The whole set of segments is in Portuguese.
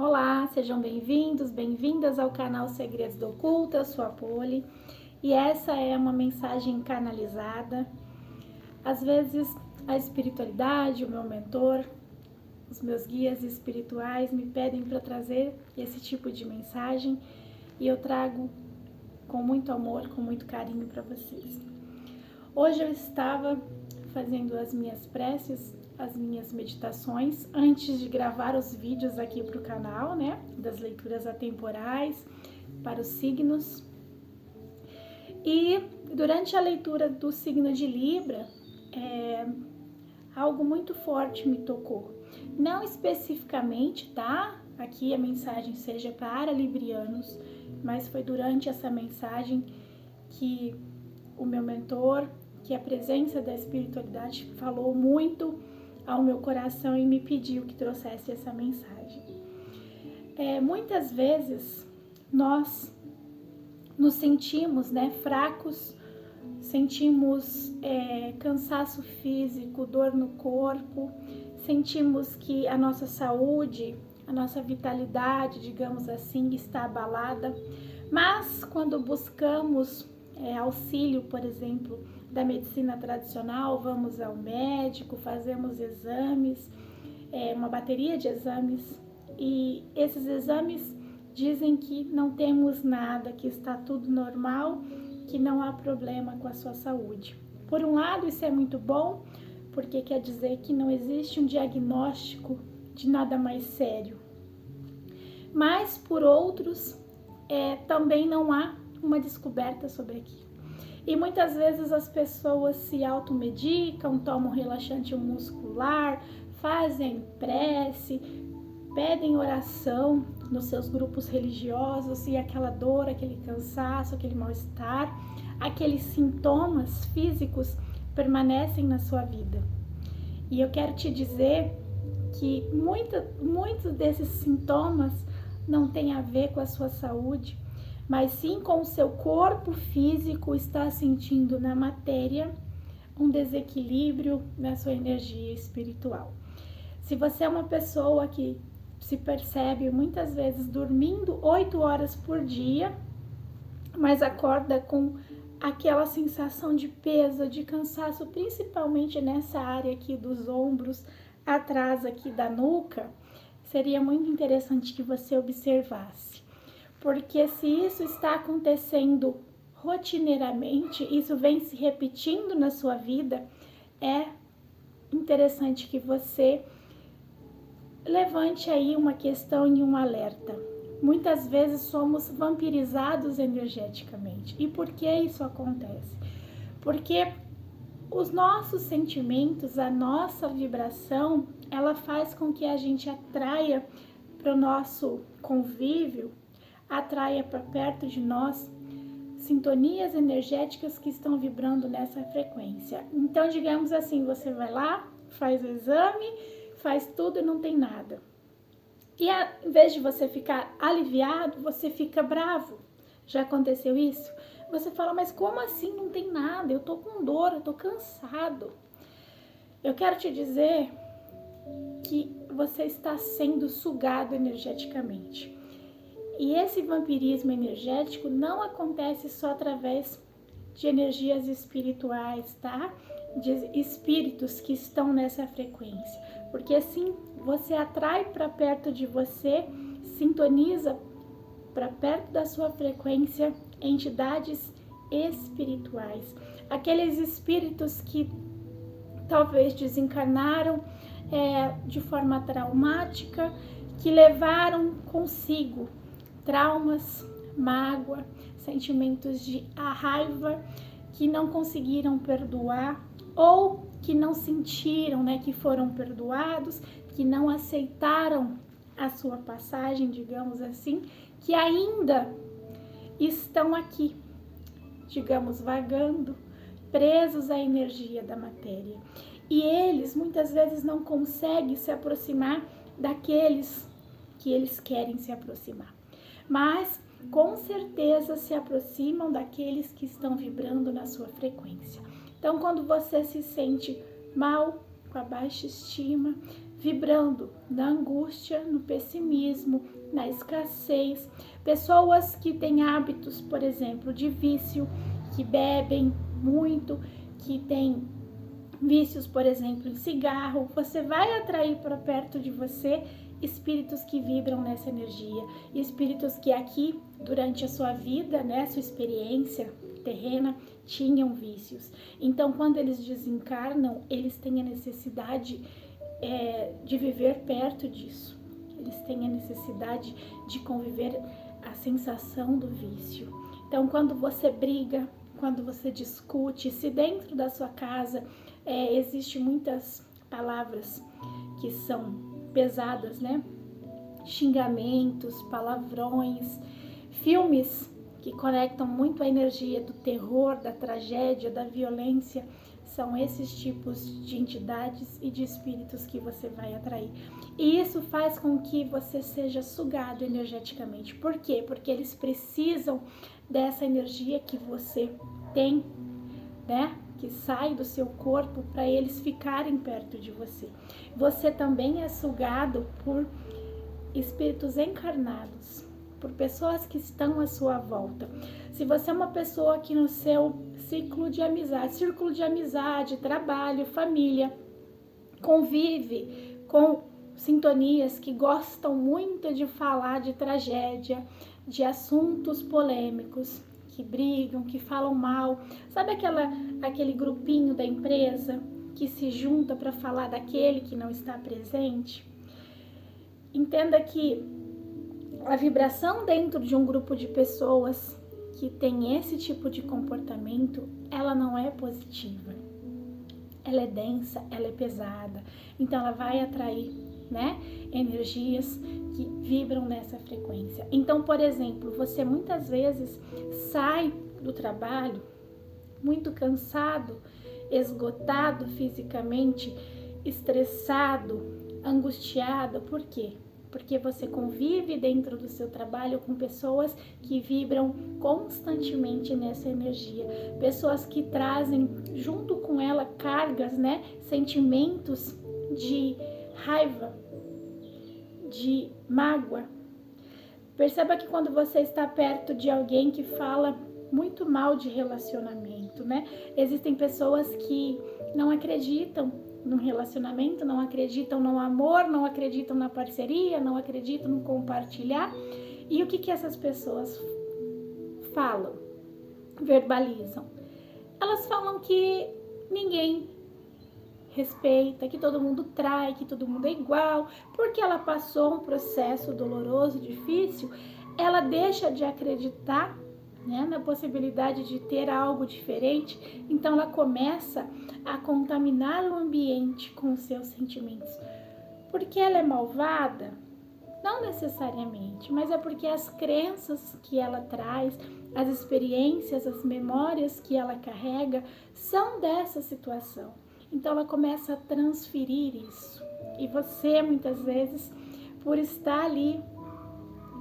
Olá, sejam bem-vindos, bem-vindas ao canal Segredos do Oculto. Eu sou a Poli e essa é uma mensagem canalizada. Às vezes a espiritualidade, o meu mentor, os meus guias espirituais me pedem para trazer esse tipo de mensagem e eu trago com muito amor, com muito carinho para vocês. Hoje eu estava fazendo as minhas preces, as minhas meditações, antes de gravar os vídeos aqui para o canal, né? Das leituras atemporais para os signos. E durante a leitura do signo de Libra, algo muito forte me tocou. Não especificamente, tá? Aqui a mensagem seja para librianos, mas foi durante essa mensagem que o meu mentor, que a presença da espiritualidade falou muito ao meu coração e me pediu que trouxesse essa mensagem. Muitas vezes nós nos sentimos, fracos, sentimos cansaço físico, dor no corpo, sentimos que a nossa saúde, a nossa vitalidade, digamos assim, está abalada. Mas quando buscamos auxílio, por exemplo, da medicina tradicional, vamos ao médico, fazemos exames, uma bateria de exames, e esses exames dizem que não temos nada, que está tudo normal, que não há problema com a sua saúde. Por um lado, isso é muito bom, porque quer dizer que não existe um diagnóstico de nada mais sério. Mas, por outros, também não há uma descoberta sobre aquilo. E muitas vezes as pessoas se automedicam, tomam relaxante muscular, fazem prece, pedem oração nos seus grupos religiosos e aquela dor, aquele cansaço, aquele mal-estar, aqueles sintomas físicos permanecem na sua vida. E eu quero te dizer que muitos desses sintomas não têm a ver com a sua saúde, mas sim com o seu corpo físico está sentindo na matéria um desequilíbrio na sua energia espiritual. Se você é uma pessoa que se percebe muitas vezes dormindo 8 horas por dia, mas acorda com aquela sensação de peso, de cansaço, principalmente nessa área aqui dos ombros, atrás aqui da nuca, seria muito interessante que você observasse. Porque se isso está acontecendo rotineiramente, isso vem se repetindo na sua vida, é interessante que você levante aí uma questão e um alerta. Muitas vezes somos vampirizados energeticamente. E por que isso acontece? Porque os nossos sentimentos, a nossa vibração, ela faz com que a gente atraia para o nosso convívio, atraia para perto de nós sintonias energéticas que estão vibrando nessa frequência. Então, digamos assim, você vai lá, faz o exame, faz tudo e não tem nada. E em vez de você ficar aliviado, você fica bravo. Já aconteceu isso? Você fala, mas como assim não tem nada? Eu tô com dor, eu tô cansado. Eu quero te dizer que você está sendo sugado energeticamente. E esse vampirismo energético não acontece só através de energias espirituais, tá? De espíritos que estão nessa frequência. Porque assim você atrai para perto de você, sintoniza para perto da sua frequência entidades espirituais. Aqueles espíritos que talvez desencarnaram de forma traumática, que levaram consigo traumas, mágoa, sentimentos de raiva, que não conseguiram perdoar ou que não sentiram, que foram perdoados, que não aceitaram a sua passagem, digamos assim, que ainda estão aqui, digamos, vagando, presos à energia da matéria. E eles muitas vezes não conseguem se aproximar daqueles que eles querem se aproximar. Mas com certeza se aproximam daqueles que estão vibrando na sua frequência. Então, quando você se sente mal, com a baixa estima, vibrando na angústia, no pessimismo, na escassez. Pessoas que têm hábitos, por exemplo, de vício, que bebem muito, que têm vícios, por exemplo, em cigarro, você vai atrair para perto de você espíritos que vibram nessa energia, espíritos que aqui, durante a sua vida, né, sua experiência terrena, tinham vícios. Então, quando eles desencarnam, eles têm a necessidade de viver perto disso. Eles têm a necessidade de conviver a sensação do vício. Então, quando você briga, quando você discute, se dentro da sua casa existem muitas palavras que são pesadas, né? Xingamentos, palavrões, filmes que conectam muito a energia do terror, da tragédia, da violência, são esses tipos de entidades e de espíritos que você vai atrair. E isso faz com que você seja sugado energeticamente. Por quê? Porque eles precisam dessa energia que você tem, né? Que sai do seu corpo para eles ficarem perto de você. Você também é sugado por espíritos encarnados, por pessoas que estão à sua volta. Se você é uma pessoa que no seu círculo de amizade, trabalho, família, convive com sintonias que gostam muito de falar de tragédia, de assuntos polêmicos, que brigam, que falam mal, sabe aquele grupinho da empresa que se junta para falar daquele que não está presente? Entenda que a vibração dentro de um grupo de pessoas que tem esse tipo de comportamento, ela não é positiva. Ela é densa, ela é pesada. Então ela vai atrair, né, energias que vibram nessa frequência. Então, por exemplo, você muitas vezes sai do trabalho muito cansado, esgotado fisicamente, estressado, angustiado. Por quê? Porque você convive dentro do seu trabalho com pessoas que vibram constantemente nessa energia. Pessoas que trazem junto com ela cargas, né? Sentimentos de raiva, de mágoa. Perceba que quando você está perto de alguém que fala muito mal de relacionamento, né? Existem pessoas que não acreditam no relacionamento, não acreditam no amor, não acreditam na parceria, não acreditam no compartilhar. E o que essas pessoas falam, verbalizam? Elas falam que ninguém respeita, que todo mundo trai, que todo mundo é igual, porque ela passou um processo doloroso, difícil, ela deixa de acreditar, né, na possibilidade de ter algo diferente, então ela começa a contaminar o ambiente com os seus sentimentos. Porque ela é malvada? Não necessariamente, mas é porque as crenças que ela traz, as experiências, as memórias que ela carrega são dessa situação. Então ela começa a transferir isso. E você, muitas vezes, por estar ali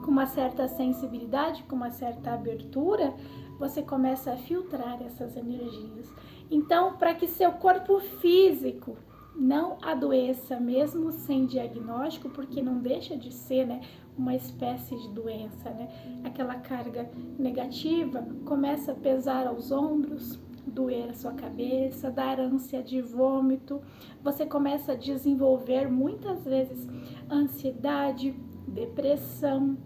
com uma certa sensibilidade, com uma certa abertura, você começa a filtrar essas energias. Então, para que seu corpo físico não adoeça, mesmo sem diagnóstico, porque não deixa de ser, né, uma espécie de doença, né? Aquela carga negativa começa a pesar aos ombros, doer a sua cabeça, dar ânsia de vômito. Você começa a desenvolver muitas vezes ansiedade, depressão.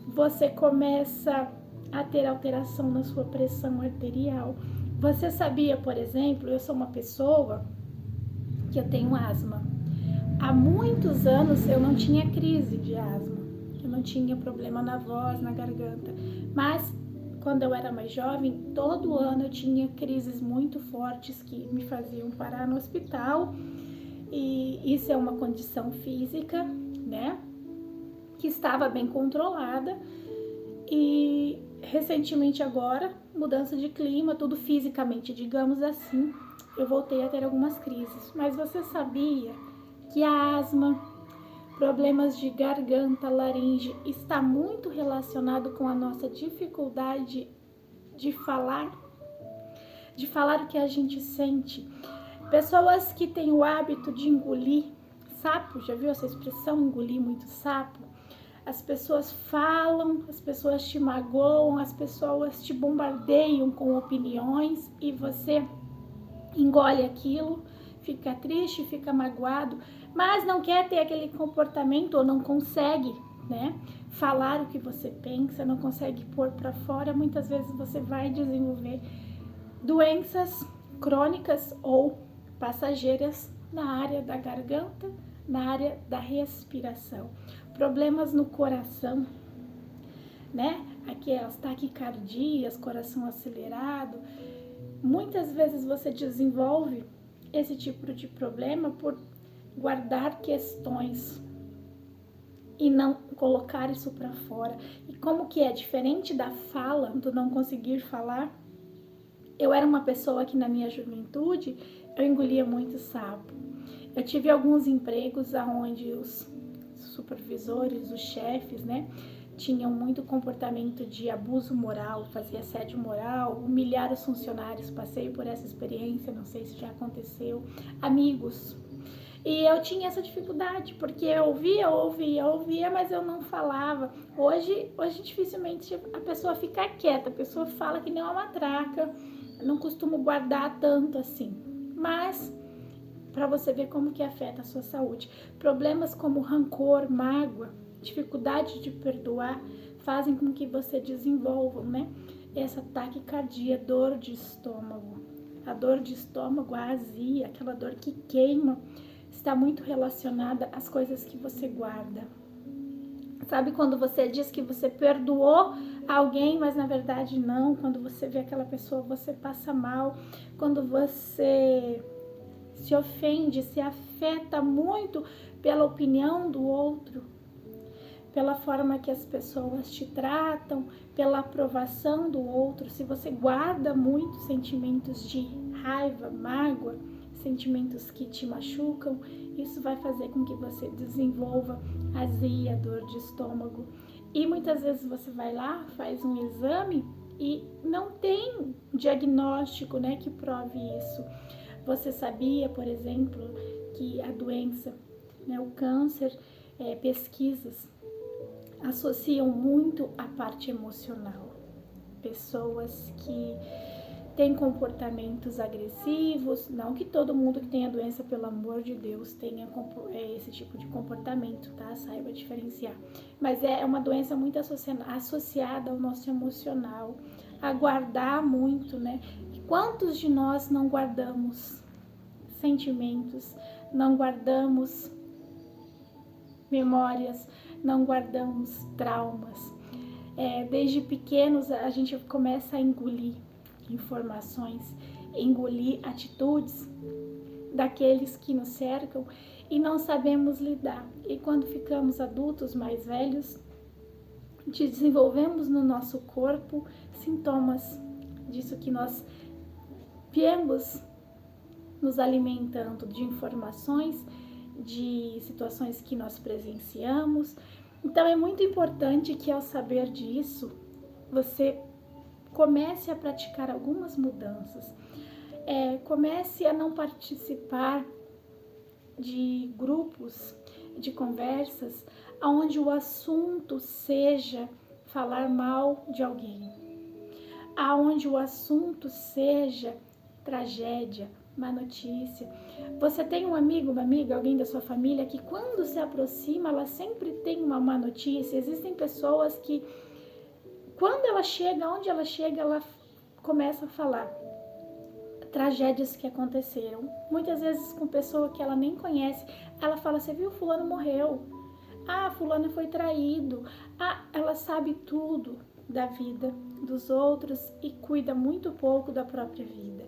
Você começa a ter alteração na sua pressão arterial. Você sabia, por exemplo, eu sou uma pessoa que eu tenho asma. Há muitos anos eu não tinha crise de asma. Eu não tinha problema na voz, na garganta. Mas quando eu era mais jovem, todo ano eu tinha crises muito fortes que me faziam parar no hospital. E isso é uma condição física, né? Que estava bem controlada. E recentemente agora, mudança de clima, tudo fisicamente, digamos assim, eu voltei a ter algumas crises. Mas você sabia que a asma, problemas de garganta, laringe, está muito relacionado com a nossa dificuldade de falar o que a gente sente? Pessoas que têm o hábito de engolir sapo, já viu essa expressão, engolir muito sapo? As pessoas falam, as pessoas te magoam, as pessoas te bombardeiam com opiniões e você engole aquilo, fica triste, fica magoado, mas não quer ter aquele comportamento ou não consegue, né, falar o que você pensa, não consegue pôr para fora. Muitas vezes você vai desenvolver doenças crônicas ou passageiras na área da garganta, na área da respiração, problemas no coração, né? Aquelas taquicardias, coração acelerado. Muitas vezes você desenvolve esse tipo de problema por guardar questões e não colocar isso para fora. E como que é diferente da fala, do não conseguir falar? Eu era uma pessoa que na minha juventude eu engolia muito sapo. Eu tive alguns empregos onde os supervisores, os chefes, né, tinham muito comportamento de abuso moral, fazia assédio moral, humilhar os funcionários. Passei por essa experiência, não sei se já aconteceu. Amigos. E eu tinha essa dificuldade, porque eu ouvia, mas eu não falava. Hoje dificilmente a pessoa fica quieta, a pessoa fala que nem uma matraca. Eu não costumo guardar tanto assim. Mas, para você ver como que afeta a sua saúde. Problemas como rancor, mágoa, dificuldade de perdoar, fazem com que você desenvolva, né, essa taquicardia, dor de estômago. A dor de estômago, a azia, aquela dor que queima, está muito relacionada às coisas que você guarda. Sabe quando você diz que você perdoou alguém, mas na verdade não? Quando você vê aquela pessoa, você passa mal. Quando você se ofende, se afeta muito pela opinião do outro, pela forma que as pessoas te tratam, pela aprovação do outro. Se você guarda muitos sentimentos de raiva, mágoa, sentimentos que te machucam, isso vai fazer com que você desenvolva azia, dor de estômago. E muitas vezes você vai lá, faz um exame e não tem diagnóstico, né, que prove isso. Você sabia, por exemplo, que a doença, né, o câncer, pesquisas associam muito a parte emocional. Pessoas que têm comportamentos agressivos, não que todo mundo que tem a doença, pelo amor de Deus, tenha esse tipo de comportamento, tá? Saiba diferenciar. Mas é uma doença muito associada ao nosso emocional, a guardar muito, né? E quantos de nós não guardamos sentimentos, não guardamos memórias, não guardamos traumas? Desde pequenos a gente começa a engolir informações, engolir atitudes daqueles que nos cercam e não sabemos lidar. E quando ficamos adultos mais velhos, desenvolvemos no nosso corpo sintomas disso que nós viemos nos alimentando de informações, de situações que nós presenciamos. Então é muito importante que, ao saber disso, você comece a praticar algumas mudanças. Comece a não participar de grupos, de conversas, onde o assunto seja falar mal de alguém, aonde o assunto seja tragédia, má notícia. Você tem um amigo, uma amiga, alguém da sua família que quando se aproxima, ela sempre tem uma má notícia. Existem pessoas que, quando ela chega, onde ela chega, ela começa a falar tragédias que aconteceram. Muitas vezes com pessoa que ela nem conhece. Ela fala, você viu, fulano morreu. Ah, fulano foi traído. Ah, ela sabe tudo da vida dos outros e cuida muito pouco da própria vida.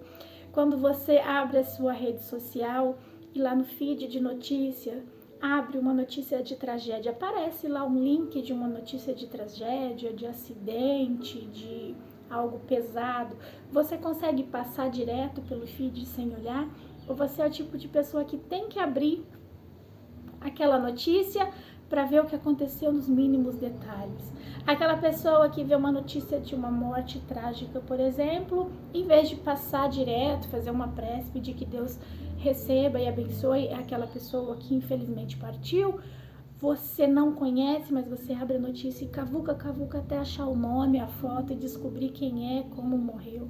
Quando você abre a sua rede social e lá no feed de notícia, abre uma notícia de tragédia, aparece lá um link de uma notícia de tragédia, de acidente, de algo pesado. Você consegue passar direto pelo feed sem olhar? Ou você é o tipo de pessoa que tem que abrir aquela notícia para ver o que aconteceu nos mínimos detalhes? Aquela pessoa que vê uma notícia de uma morte trágica, por exemplo, em vez de passar direto, fazer uma prece, pedir que Deus receba e abençoe aquela pessoa que infelizmente partiu. Você não conhece, mas você abre a notícia e cavuca até achar o nome, a foto e descobrir quem é, como morreu.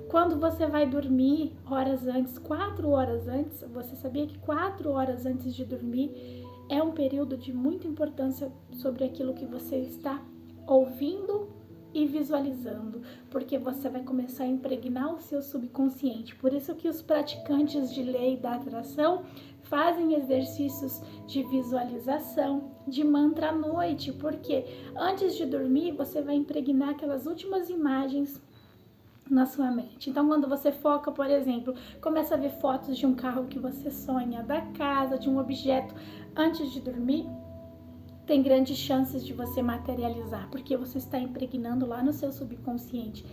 Quando você vai dormir horas antes, 4 horas antes, você sabia que 4 horas antes de dormir é um período de muita importância sobre aquilo que você está ouvindo e visualizando, porque você vai começar a impregnar o seu subconsciente. Por isso que os praticantes de lei da atração fazem exercícios de visualização, de mantra à noite, porque antes de dormir você vai impregnar aquelas últimas imagens na sua mente. Então, quando você foca, por exemplo, começa a ver fotos de um carro que você sonha, da casa, de um objeto, antes de dormir, tem grandes chances de você materializar, porque você está impregnando lá no seu subconsciente,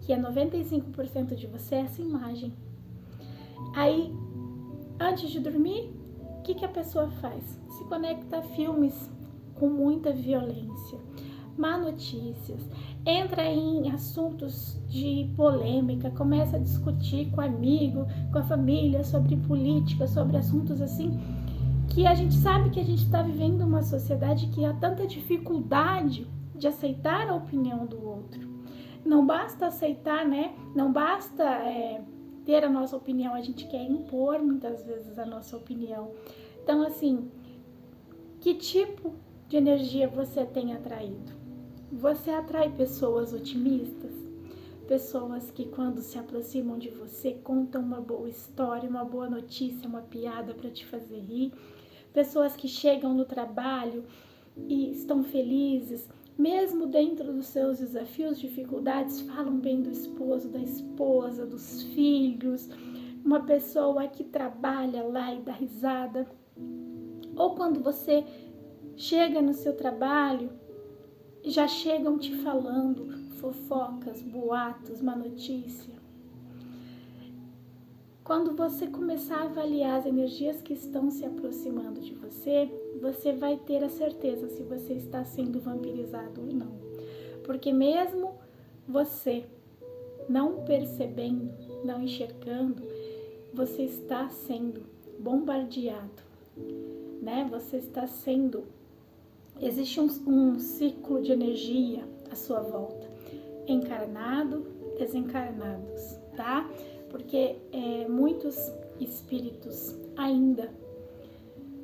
que é 95% de você, essa imagem. Aí, antes de dormir, o que a pessoa faz? Se conecta a filmes com muita violência, má notícias, entra em assuntos de polêmica, começa a discutir com amigo, com a família, sobre política, sobre assuntos assim, que a gente sabe que a gente está vivendo uma sociedade que há tanta dificuldade de aceitar a opinião do outro. Não basta aceitar, né? Não basta ter a nossa opinião, a gente quer impor muitas vezes a nossa opinião. Então, assim, que tipo de energia você tem atraído? Você atrai pessoas otimistas? Pessoas que quando se aproximam de você contam uma boa história, uma boa notícia, uma piada para te fazer rir? Pessoas que chegam no trabalho e estão felizes, mesmo dentro dos seus desafios, dificuldades, falam bem do esposo, da esposa, dos filhos? Uma pessoa que trabalha lá e dá risada? Ou quando você chega no seu trabalho, já chegam te falando fofocas, boatos, má notícia? Quando você começar a avaliar as energias que estão se aproximando de você, você vai ter a certeza se você está sendo vampirizado ou não. Porque mesmo você não percebendo, não enxergando, você está sendo bombardeado, né? Você está sendo... Existe um ciclo de energia à sua volta, encarnado, desencarnados, tá? Porque muitos espíritos ainda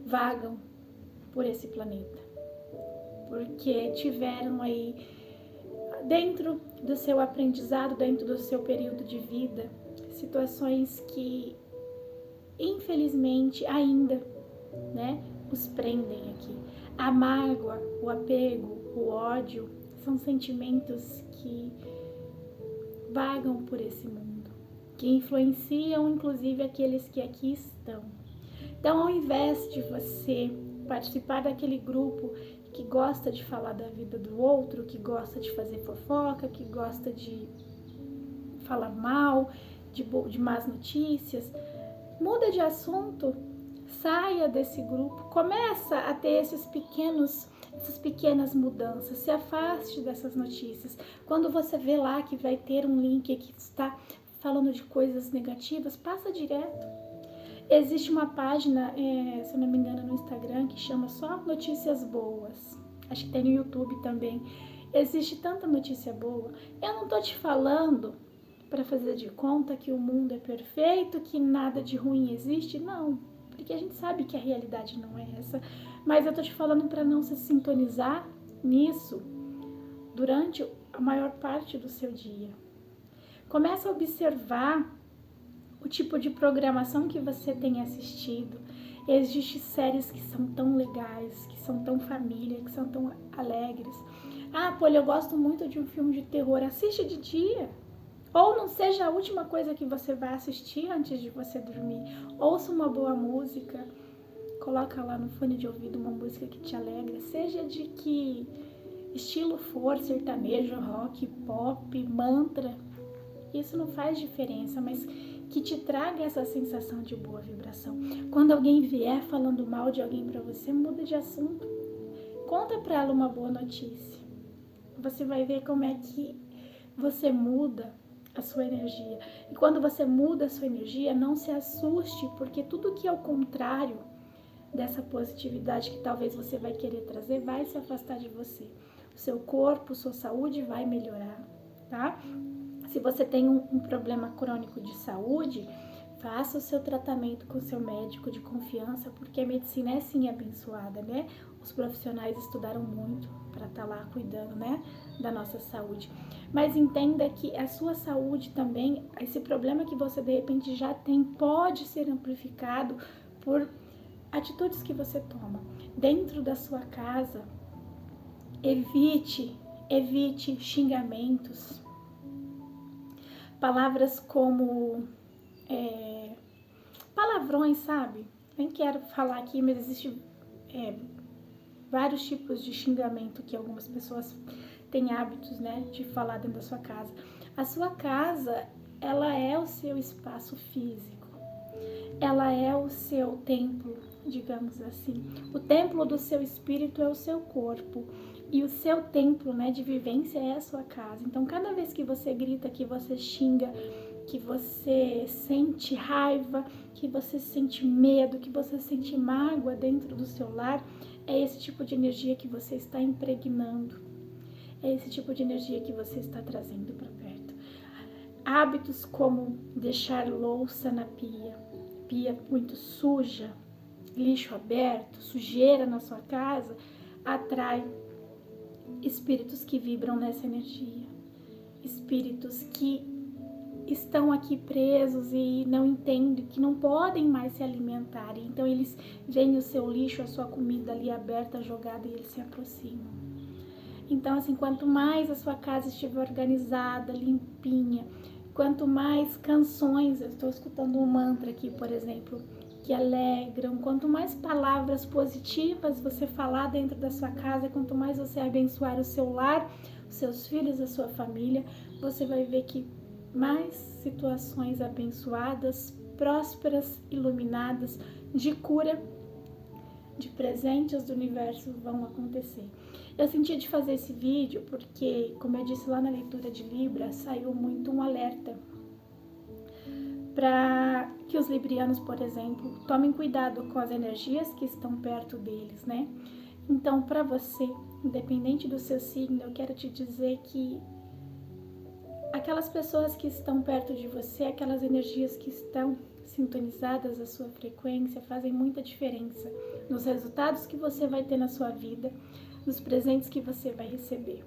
vagam por esse planeta, porque tiveram aí, dentro do seu aprendizado, dentro do seu período de vida, situações que, infelizmente, ainda, né, os prendem aqui. A mágoa, o apego, o ódio são sentimentos que vagam por esse mundo, que influenciam inclusive aqueles que aqui estão. Então, ao invés de você participar daquele grupo que gosta de falar da vida do outro, que gosta de fazer fofoca, que gosta de falar mal, de más notícias, muda de assunto. Saia desse grupo, começa a ter essas pequenas mudanças, se afaste dessas notícias. Quando você vê lá que vai ter um link que está falando de coisas negativas, passa direto. Existe uma página, se eu não me engano, no Instagram, que chama só Notícias Boas. Acho que tem no YouTube também. Existe tanta notícia boa. Eu não tô te falando para fazer de conta que o mundo é perfeito, que nada de ruim existe, não. Porque a gente sabe que a realidade não é essa, mas eu tô te falando para não se sintonizar nisso durante a maior parte do seu dia. Começa a observar o tipo de programação que você tem assistido. Existem séries que são tão legais, que são tão família, que são tão alegres. Ah, Polly, eu gosto muito de um filme de terror. Assiste de dia. Ou não seja a última coisa que você vai assistir antes de você dormir. Ouça uma boa música, coloca lá no fone de ouvido uma música que te alegra, seja de que estilo for, sertanejo, rock, pop, mantra. Isso não faz diferença, mas que te traga essa sensação de boa vibração. Quando alguém vier falando mal de alguém para você, muda de assunto. Conta para ela uma boa notícia. Você vai ver como é que você muda a sua energia. E quando você muda a sua energia, não se assuste, porque tudo que é o contrário dessa positividade que talvez você vai querer trazer, vai se afastar de você. O seu corpo, sua saúde vai melhorar, tá? Se você tem um problema crônico de saúde, faça o seu tratamento com o seu médico de confiança, porque a medicina é sim abençoada, né? Os profissionais estudaram muito para estar lá cuidando, né, da nossa saúde. Mas entenda que a sua saúde também, esse problema que você de repente já tem, pode ser amplificado por atitudes que você toma. Dentro da sua casa, evite xingamentos, palavras como palavrões, sabe? Nem quero falar aqui, mas existe vários tipos de xingamento que algumas pessoas têm hábitos, né, de falar dentro da sua casa. A sua casa, ela é o seu espaço físico, ela é o seu templo, digamos assim. O templo do seu espírito é o seu corpo. E o seu templo, né, de vivência é a sua casa. Então, cada vez que você grita, que você xinga, que você sente raiva, que você sente medo, que você sente mágoa dentro do seu lar, é esse tipo de energia que você está impregnando. É esse tipo de energia que você está trazendo para perto. Hábitos como deixar louça na pia muito suja, lixo aberto, sujeira na sua casa, atrai espíritos que vibram nessa energia, espíritos que estão aqui presos e não entendem, que não podem mais se alimentar. Então eles veem o seu lixo, a sua comida ali aberta, jogada, e eles se aproximam. Então, assim, quanto mais a sua casa estiver organizada, limpinha, quanto mais canções, eu estou escutando um mantra aqui, por exemplo, que alegram, quanto mais palavras positivas você falar dentro da sua casa, quanto mais você abençoar o seu lar, os seus filhos, a sua família, você vai ver que mais situações abençoadas, prósperas, iluminadas, de cura, de presentes do universo vão acontecer. Eu senti de fazer esse vídeo porque, como eu disse lá na leitura de Libra, saiu muito um alerta para que os librianos, por exemplo, tomem cuidado com as energias que estão perto deles, né? Então, para você, independente do seu signo, eu quero te dizer que aquelas pessoas que estão perto de você, aquelas energias que estão sintonizadas à sua frequência, fazem muita diferença nos resultados que você vai ter na sua vida, nos presentes que você vai receber.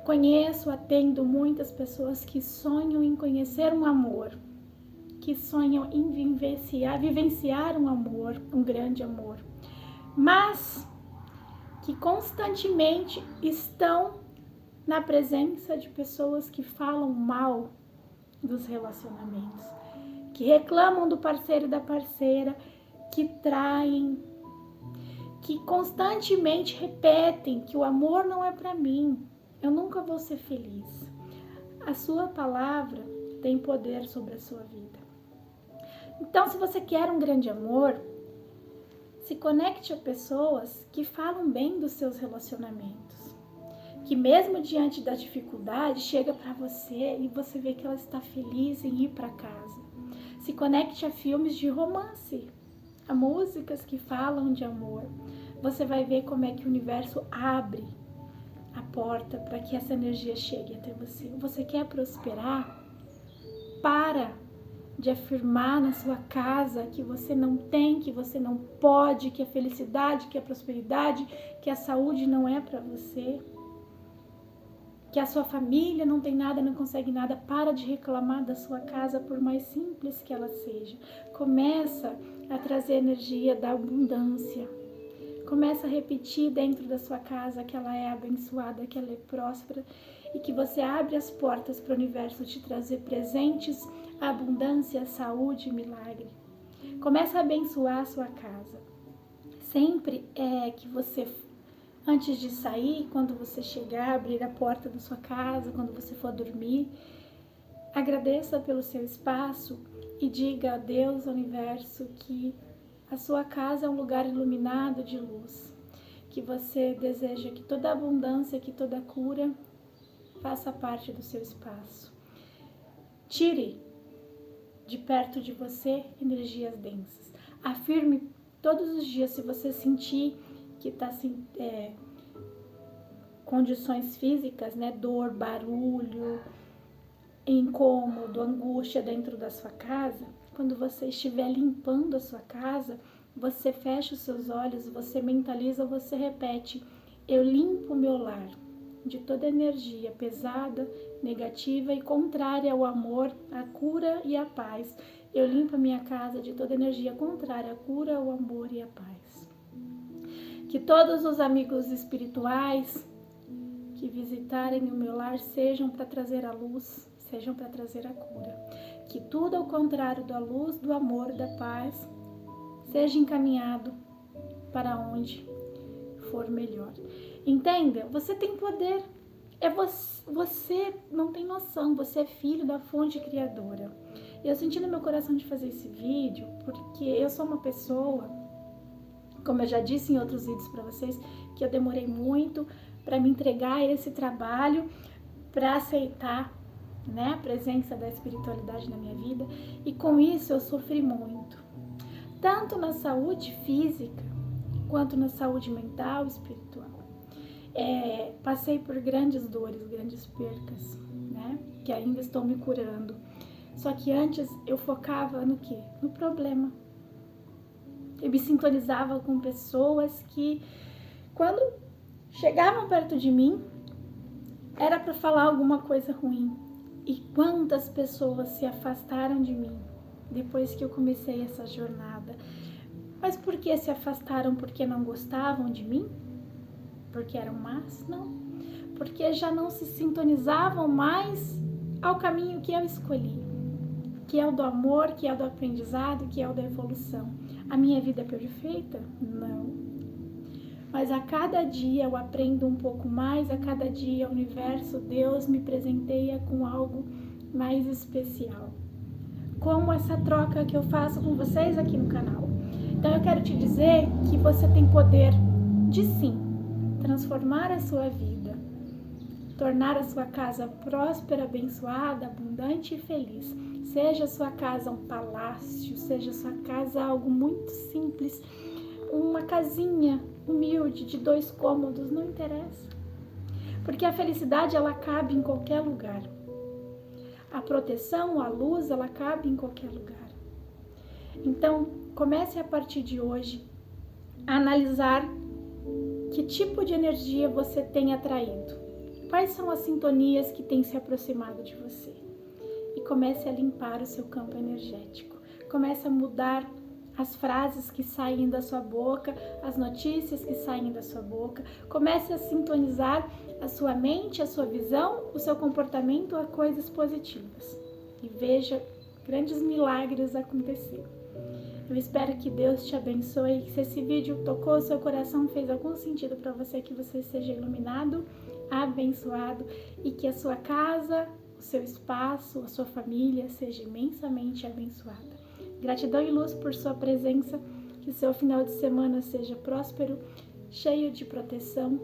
Conheço, atendo muitas pessoas que sonham em conhecer um amor, que sonham em vivenciar um amor, um grande amor, mas que constantemente estão na presença de pessoas que falam mal dos relacionamentos, que reclamam do parceiro e da parceira, que traem, que constantemente repetem que o amor não é para mim, eu nunca vou ser feliz. A sua palavra tem poder sobre a sua vida. Então, se você quer um grande amor, se conecte a pessoas que falam bem dos seus relacionamentos, que mesmo diante da dificuldade, chega para você e você vê que ela está feliz em ir para casa. Se conecte a filmes de romance, a músicas que falam de amor. Você vai ver como é que o universo abre a porta para que essa energia chegue até você. Você quer prosperar? Para de afirmar na sua casa que você não tem, que você não pode, que a felicidade, que a prosperidade, que a saúde não é para você, que a sua família não tem nada, não consegue nada. Para de reclamar da sua casa, por mais simples que ela seja. Começa a trazer energia da abundância. Começa a repetir dentro da sua casa que ela é abençoada, que ela é próspera e que você abre as portas para o universo te trazer presentes, abundância, saúde, milagre. Começa a abençoar a sua casa. Sempre que você, antes de sair, quando você chegar, abrir a porta da sua casa, quando você for dormir, agradeça pelo seu espaço e diga a Deus, ao universo, que a sua casa é um lugar iluminado de luz, que você deseja que toda abundância, que toda cura faça parte do seu espaço. Tire de perto de você energias densas. Afirme todos os dias, se você sentir que está condições físicas, né, dor, barulho, incômodo, angústia dentro da sua casa, quando você estiver limpando a sua casa, você fecha os seus olhos, você mentaliza, você repete: eu limpo o meu lar de toda energia pesada, negativa e contrária ao amor, à cura e à paz. Eu limpo a minha casa de toda energia contrária à cura, ao amor e à paz. Que todos os amigos espirituais que visitarem o meu lar sejam para trazer a luz, sejam para trazer a cura. Que tudo ao contrário da luz, do amor, da paz, seja encaminhado para onde for melhor. Entenda, você tem poder. Você não tem noção, você é filho da fonte criadora. Eu senti no meu coração de fazer esse vídeo porque eu sou uma pessoa, como eu já disse em outros vídeos para vocês, que eu demorei muito para me entregar a esse trabalho, para aceitar, né, a presença da espiritualidade na minha vida, e com isso eu sofri muito, tanto na saúde física quanto na saúde mental e espiritual. Passei por grandes dores, grandes percas, né, que ainda estou me curando. Só que antes eu focava no quê? No problema. Eu me sintonizava com pessoas que, quando chegavam perto de mim, era para falar alguma coisa ruim. E quantas pessoas se afastaram de mim depois que eu comecei essa jornada. Mas por que se afastaram? Porque não gostavam de mim? Porque eram más? Não. Porque já não se sintonizavam mais ao caminho que eu escolhi, que é o do amor, que é o do aprendizado, que é o da evolução. A minha vida é perfeita? Não. Mas a cada dia eu aprendo um pouco mais, a cada dia o universo, Deus me presenteia com algo mais especial. Como essa troca que eu faço com vocês aqui no canal. Então eu quero te dizer que você tem poder de sim transformar a sua vida, tornar a sua casa próspera, abençoada, abundante e feliz. Seja a sua casa um palácio, seja a sua casa algo muito simples, uma casinha humilde de 2 cômodos, não interessa. Porque a felicidade, ela cabe em qualquer lugar. A proteção, a luz, ela cabe em qualquer lugar. Então, comece a partir de hoje a analisar que tipo de energia você tem atraído. Quais são as sintonias que têm se aproximado de você? E comece a limpar o seu campo energético. Comece a mudar as frases que saem da sua boca, as notícias que saem da sua boca. Comece a sintonizar a sua mente, a sua visão, o seu comportamento a coisas positivas. E veja grandes milagres acontecer. Eu espero que Deus te abençoe, que se esse vídeo tocou o seu coração, fez algum sentido para você, que você seja iluminado, abençoado e que a sua casa, o seu espaço, a sua família seja imensamente abençoada. Gratidão e luz por sua presença, que seu final de semana seja próspero, cheio de proteção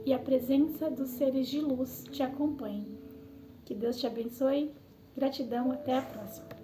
e a presença dos seres de luz te acompanhe. Que Deus te abençoe. Gratidão, até a próxima.